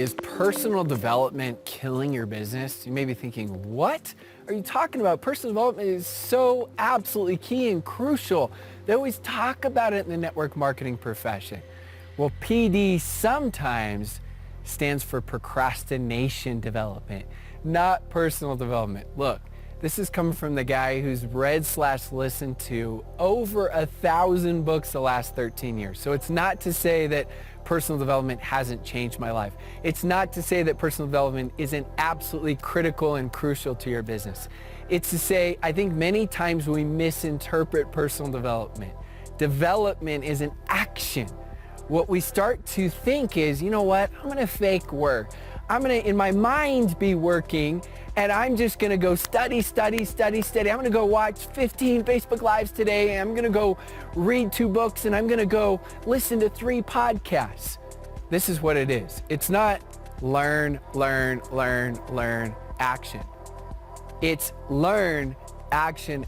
Is personal development killing your business? You may be thinking, what are you talking about? Personal development is so absolutely key and crucial. They always talk about it in the network marketing profession. Well, PD sometimes stands for procrastination development, not personal development. Look, this is coming from the guy who's read/listened to over 1,000 books the last 13 years. So it's not to say that personal development hasn't changed my life. It's not to say that personal development isn't absolutely critical and crucial to your business. It's to say, I think many times we misinterpret personal development. Development is an action. What we start to think is, you know what, I'm gonna fake work. I'm gonna, in my mind, be working, and I'm just gonna go study. I'm gonna go watch 15 Facebook Lives today, and I'm gonna go read 2 books, and I'm gonna go listen to 3 podcasts. This is what it is. It's not learn, action. It's learn, action.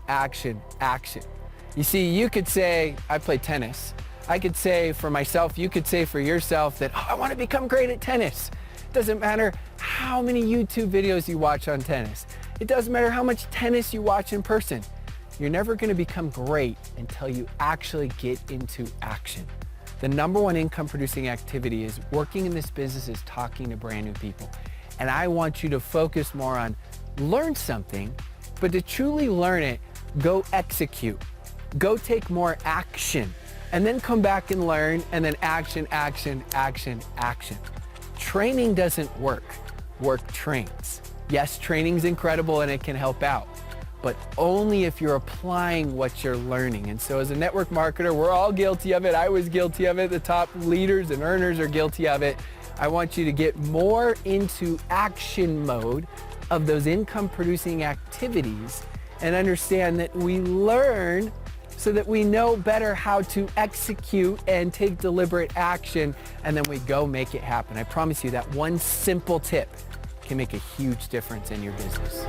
You see, you could say, I play tennis. I could say for myself, you could say for yourself that, oh, I wanna become great at tennis. Doesn't matter how many YouTube videos you watch on tennis. It doesn't matter how much tennis you watch in person. You're never going to become great until you actually get into action. The #1 income producing activity is working in this business is talking to brand new people. And I want you to focus more on learn something, but to truly learn it, go execute. Go take more action. And then come back and learn, and then action. Training doesn't work. Work trains. Yes, training's incredible and it can help out, but only if you're applying what you're learning. And so as a network marketer, we're all guilty of it. I was guilty of it. The top leaders and earners are guilty of it. I want you to get more into action mode of those income producing activities and understand that we learn so that we know better how to execute and take deliberate action, and then we go make it happen. I promise you that one simple tip can make a huge difference in your business.